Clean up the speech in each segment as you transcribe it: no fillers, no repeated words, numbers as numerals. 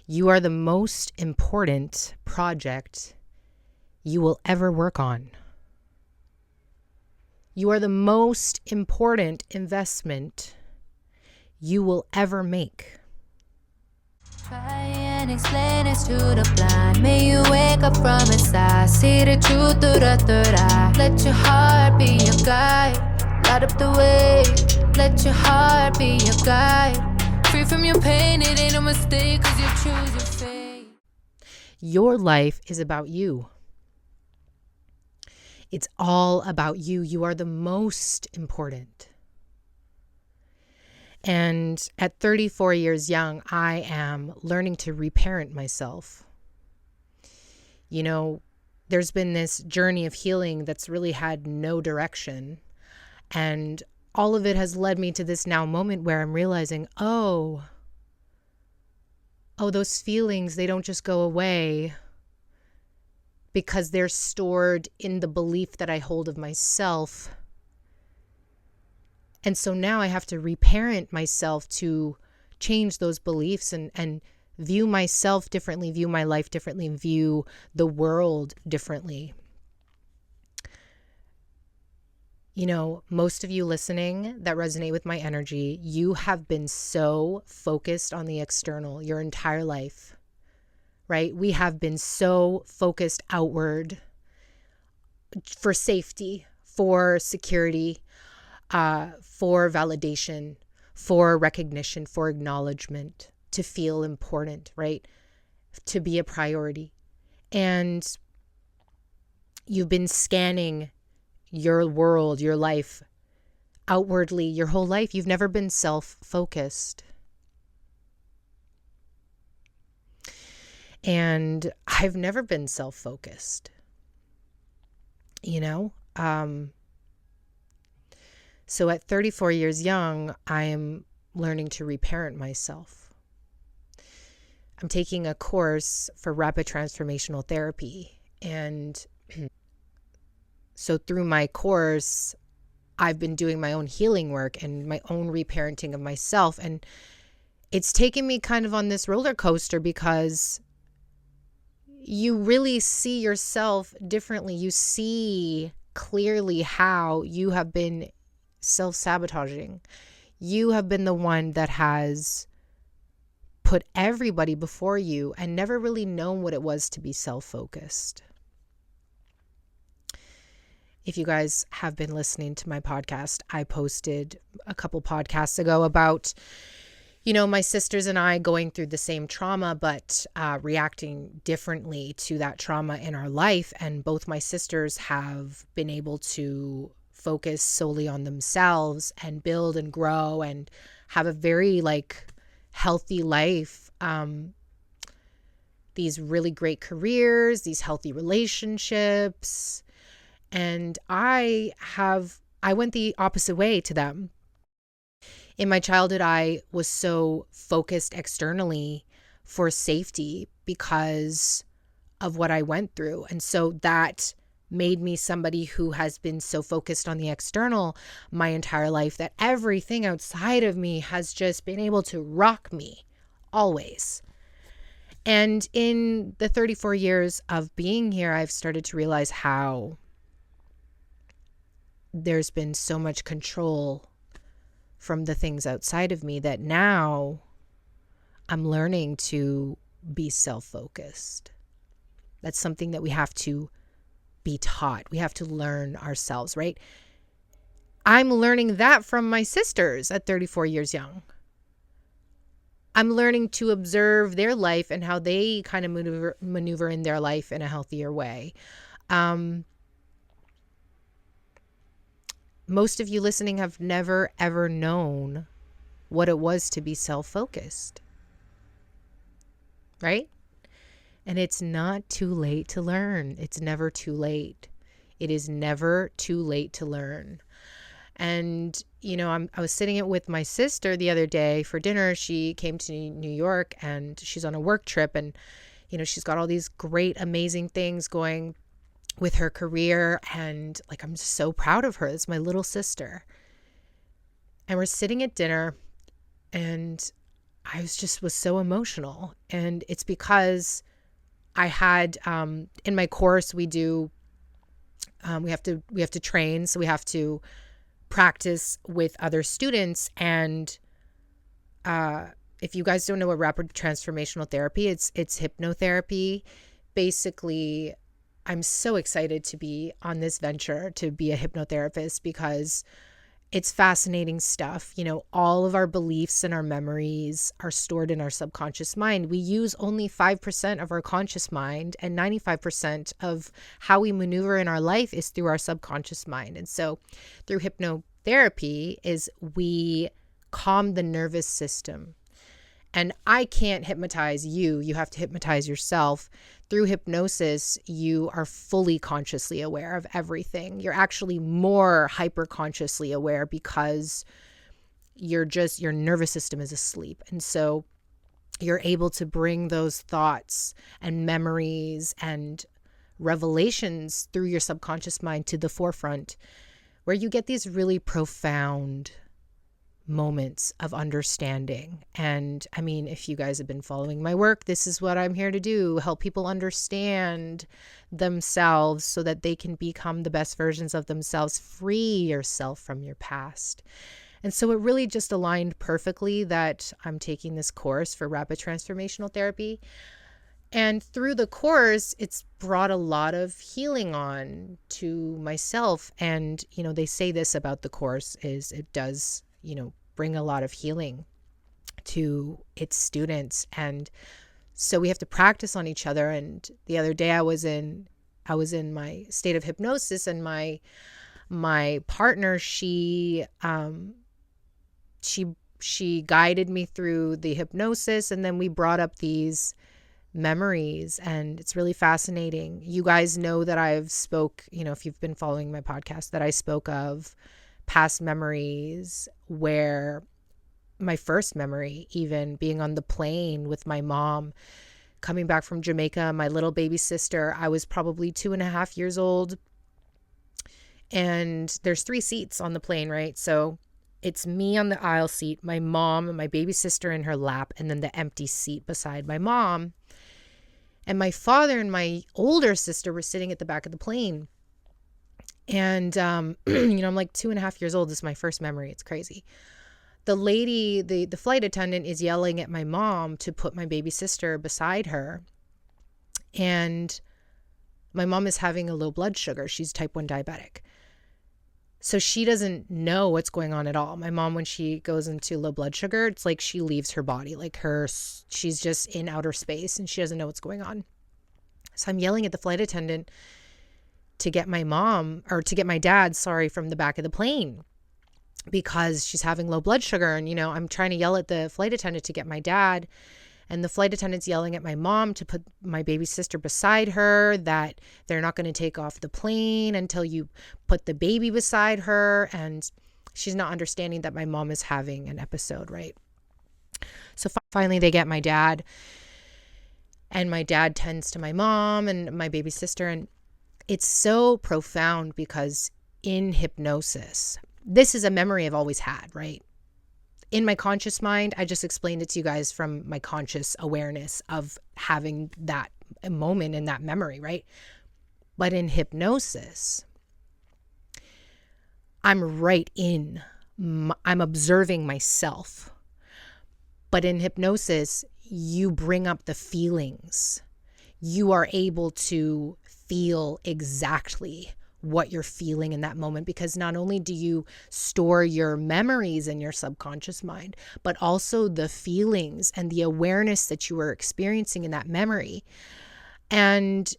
You are the most important project you will ever work on. You are the most important investment you will ever make. Try and explain it to the blind. May you wake up from inside. See the truth through the third eye. Let your heart be your guide. Light up the way. Let your heart be your guide. Free from your pain, it ain't a mistake, 'cause you choose your fate. Your life is about you. It's all about you. You are the most important. And at 34 years young, I am learning to reparent myself. You know, there's been this journey of healing that's really had no direction. And all of it has led me to this now moment where I'm realizing, oh, those feelings, they don't just go away because they're stored in the belief that I hold of myself. And so now I have to reparent myself to change those beliefs and view myself differently, view my life differently, view the world differently. You know, most of you listening that resonate with my energy, you have been so focused on the external your entire life. Right? We have been so focused outward for safety, for security, for validation, for recognition, for acknowledgement, to feel important, right? To be a priority. And you've been scanning your world, your life outwardly, your whole life. You've never been self-focused. And I've never been self-focused, you know? So at 34 years young, I am learning to reparent myself. I'm taking a course for rapid transformational therapy. And so through my course, I've been doing my own healing work and my own reparenting of myself. And it's taken me kind of on this roller coaster because you really see yourself differently. You see clearly how you have been self-sabotaging. You have been the one that has put everybody before you and never really known what it was to be self-focused. If you guys have been listening to my podcast, I posted a couple podcasts ago about, you know, my sisters and I going through the same trauma, but reacting differently to that trauma in our life. And both my sisters have been able to focus solely on themselves and build and grow and have a very healthy life. These really great careers, these healthy relationships. And I went the opposite way to them. In my childhood, I was so focused externally for safety because of what I went through. And so that made me somebody who has been so focused on the external my entire life that everything outside of me has just been able to rock me always. And in the 34 years of being here, I've started to realize how there's been so much control from the things outside of me that now I'm learning to be self-focused. That's something that we have to be taught. We have to learn ourselves, right? I'm learning that from my sisters at 34 years young. I'm learning to observe their life and how they kind of maneuver in their life in a healthier way. Most of you listening have never, ever known what it was to be self-focused, right? And it's not too late to learn. It's never too late. It is never too late to learn. And, you know, I was sitting with my sister the other day for dinner. She came to New York and she's on a work trip. And, you know, she's got all these great, amazing things going with her career. And I'm just so proud of her. It's my little sister. And we're sitting at dinner and was so emotional. And it's because I had, in my course, we have to train. So we have to practice with other students. And, if you guys don't know what rapid transformational therapy, it's hypnotherapy. Basically, I'm so excited to be on this venture to be a hypnotherapist because it's fascinating stuff. All of our beliefs and our memories are stored in our subconscious mind. We use only 5% of our conscious mind, and 95% of how we maneuver in our life is through our subconscious mind. And so through hypnotherapy is we calm the nervous system. And I can't hypnotize you. You have to hypnotize yourself. Through hypnosis, you are fully consciously aware of everything. You're actually more hyper consciously aware because your nervous system is asleep. And so you're able to bring those thoughts and memories and revelations through your subconscious mind to the forefront, where you get these really profound moments of understanding. And I mean, if you guys have been following my work, this is what I'm here to do, help people understand themselves so that they can become the best versions of themselves, free yourself from your past. And so it really just aligned perfectly that I'm taking this course for rapid transformational therapy. And through the course, it's brought a lot of healing on to myself. And, they say this about the course is it does bring a lot of healing to its students. And so we have to practice on each other. And the other day I was in my state of hypnosis, and my partner, she guided me through the hypnosis, and then we brought up these memories, and it's really fascinating. You guys know that I've spoke, if you've been following my podcast, that I spoke of past memories, where my first memory, even being on the plane with my mom, coming back from Jamaica, my little baby sister, I was probably 2.5 years old. And there's 3 seats on the plane, right? So it's me on the aisle seat, my mom and my baby sister in her lap, and then the empty seat beside my mom. And my father and my older sister were sitting at the back of the plane. And, I'm like 2.5 years old. This is my first memory. It's crazy. The lady, the flight attendant is yelling at my mom to put my baby sister beside her. And my mom is having a low blood sugar. She's type 1 diabetic. So she doesn't know what's going on at all. My mom, when she goes into low blood sugar, it's like she leaves her body, she's just in outer space and she doesn't know what's going on. So I'm yelling at the flight attendant to get my dad, from the back of the plane, because she's having low blood sugar. And, I'm trying to yell at the flight attendant to get my dad. And the flight attendant's yelling at my mom to put my baby sister beside her, that they're not going to take off the plane until you put the baby beside her. And she's not understanding that my mom is having an episode, right? So finally they get my dad, and my dad tends to my mom and my baby sister. And it's so profound because in hypnosis, this is a memory I've always had, right? In my conscious mind, I just explained it to you guys from my conscious awareness of having that moment and that memory, right? But in hypnosis, I'm I'm observing myself. But in hypnosis, you bring up the feelings. You are able to feel exactly what you're feeling in that moment, because not only do you store your memories in your subconscious mind, but also the feelings and the awareness that you were experiencing in that memory. And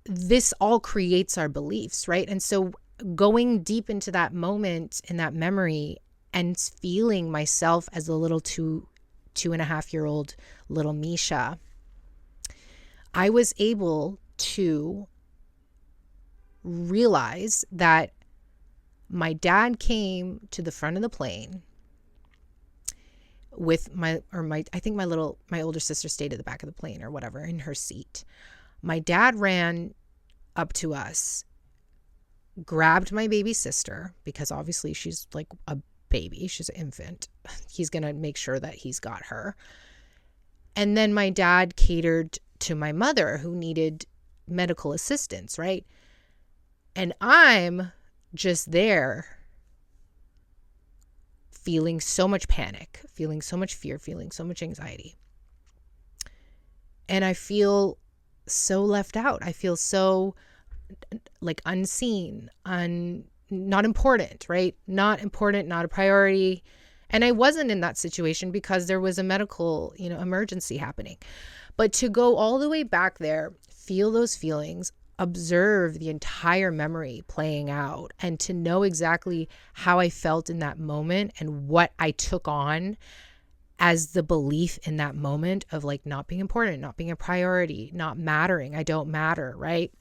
this all creates our beliefs, right? And so going deep into that moment in that memory and feeling myself as a little 2.5-year-old little Misha, I was able to realize that my dad came to the front of the plane with my older sister stayed at the back of the plane or whatever in her seat. My dad ran up to us, grabbed my baby sister, because obviously she's like a baby. She's an infant. He's going to make sure that he's got her. And then my dad catered to my mother who needed medical assistance, right? And I'm just there feeling so much panic, feeling so much fear, feeling so much anxiety. And I feel so left out. I feel so like unseen, not important, right? Not important, not a priority. And I wasn't in that situation because there was a medical, emergency happening. But to go all the way back there, feel those feelings, observe the entire memory playing out, and to know exactly how I felt in that moment and what I took on as the belief in that moment of like not being important, not being a priority, not mattering, I don't matter, right?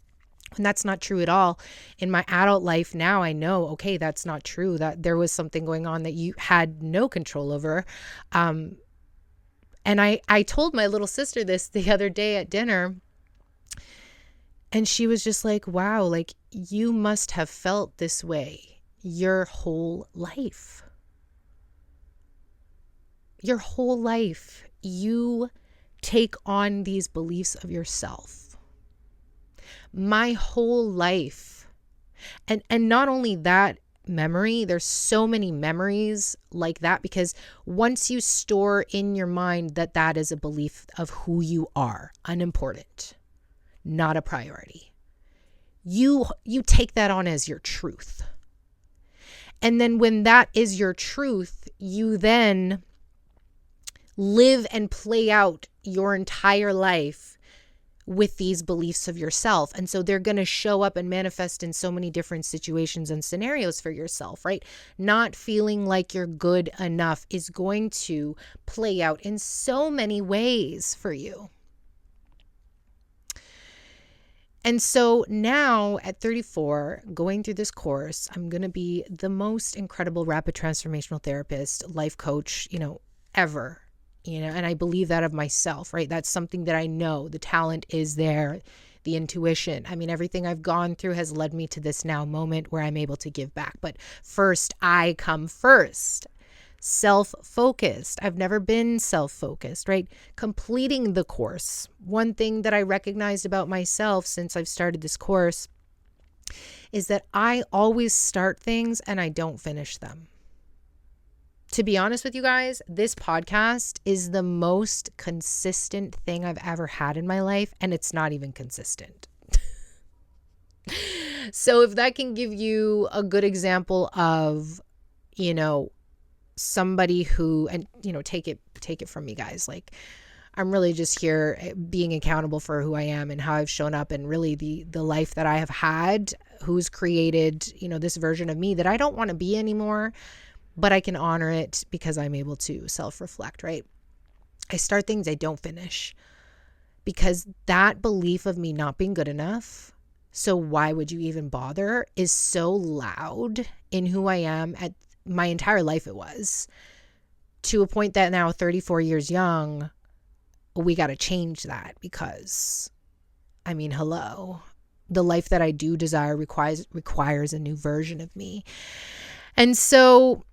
And that's not true at all. In my adult life now, I know, okay, that's not true, that there was something going on that you had no control over. And I told my little sister this the other day at dinner, and she was just like, wow, like you must have felt this way your whole life. Your whole life, you take on these beliefs of yourself. My whole life. And not only that memory, there's so many memories like that, because once you store in your mind that that is a belief of who you are, unimportant, not a priority, you take that on as your truth. And then when that is your truth, you then live and play out your entire life with these beliefs of yourself. And so they're going to show up and manifest in so many different situations and scenarios for yourself, right? Not feeling like you're good enough is going to play out in so many ways for you. And so now at 34, going through this course, I'm going to be the most incredible rapid transformational therapist, life coach, ever. And I believe that of myself, right? That's something that I know. The talent is there, the intuition. I mean, everything I've gone through has led me to this now moment where I'm able to give back. But first, I come first. Self-focused. I've never been self-focused, right? Completing the course. One thing that I recognized about myself since I've started this course is that I always start things and I don't finish them. To be honest with you guys, this podcast is the most consistent thing I've ever had in my life, and it's not even consistent. So if that can give you a good example of, somebody who, and, take it from me, guys, like I'm really just here being accountable for who I am and how I've shown up, and really the life that I have had, who's created, this version of me that I don't want to be anymore. But I can honor it because I'm able to self-reflect, right? I start things I don't finish because that belief of me not being good enough, so why would you even bother, is so loud in who I am. At my entire life it was, to a point that now 34 years young, we got to change that because, hello, the life that I do desire requires a new version of me. And so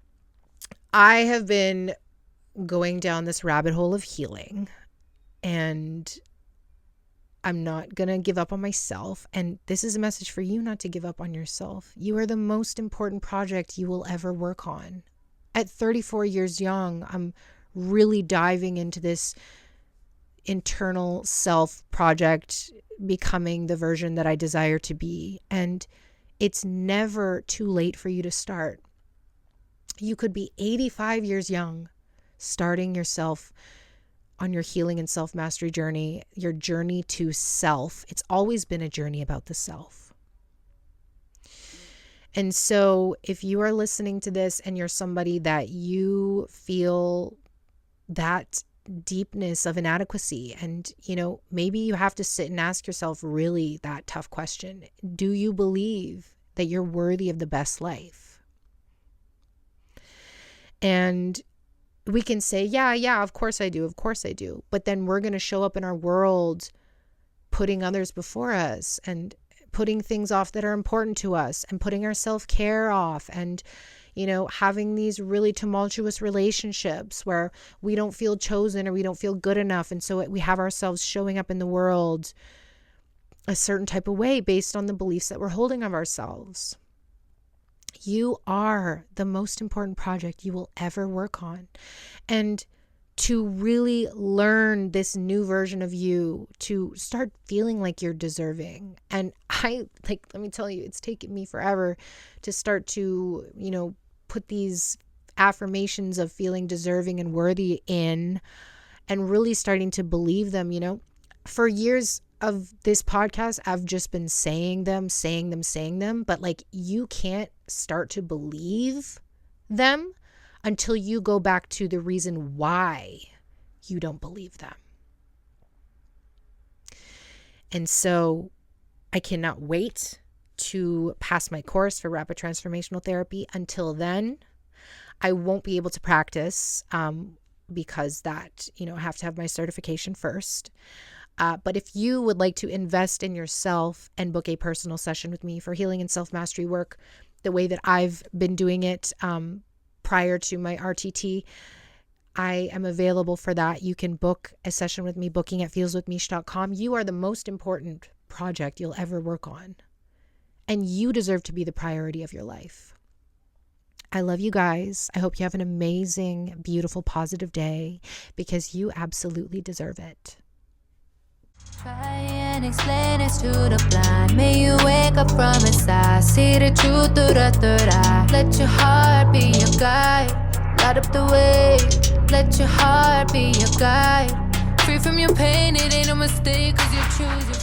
I have been going down this rabbit hole of healing, and I'm not going to give up on myself. And this is a message for you, not to give up on yourself. You are the most important project you will ever work on. At 34 years young, I'm really diving into this internal self project, becoming the version that I desire to be. And it's never too late for you to start. You could be 85 years young, starting yourself on your healing and self-mastery journey, your journey to self. It's always been a journey about the self. And so if you are listening to this and you're somebody that you feel that deepness of inadequacy, and, maybe you have to sit and ask yourself really that tough question. Do you believe that you're worthy of the best life? And we can say, yeah, of course I do. Of course I do. But then we're going to show up in our world putting others before us and putting things off that are important to us and putting our self-care off and, having these really tumultuous relationships where we don't feel chosen or we don't feel good enough. And so we have ourselves showing up in the world a certain type of way based on the beliefs that we're holding of ourselves. You are the most important project you will ever work on. And to really learn this new version of you, to start feeling like you're deserving. And let me tell you, it's taken me forever to start to, put these affirmations of feeling deserving and worthy in, and really starting to believe them. For years of this podcast, I've just been saying them, but you can't start to believe them until you go back to the reason why you don't believe them. And so I cannot wait to pass my course for rapid transformational therapy. Until then, I won't be able to practice because that, I have to have my certification first. But if you would like to invest in yourself and book a personal session with me for healing and self-mastery work, the way that I've been doing it prior to my RTT, I am available for that. You can book a session with me, booking at feelswithmeesh.com. You are the most important project you'll ever work on. And you deserve to be the priority of your life. I love you guys. I hope you have an amazing, beautiful, positive day because you absolutely deserve it. Try and explain it to the blind. May you wake up from inside. See the truth through the third eye. Let your heart be your guide. Light up the way. Let your heart be your guide. Free from your pain, it ain't a mistake, 'cause you choose your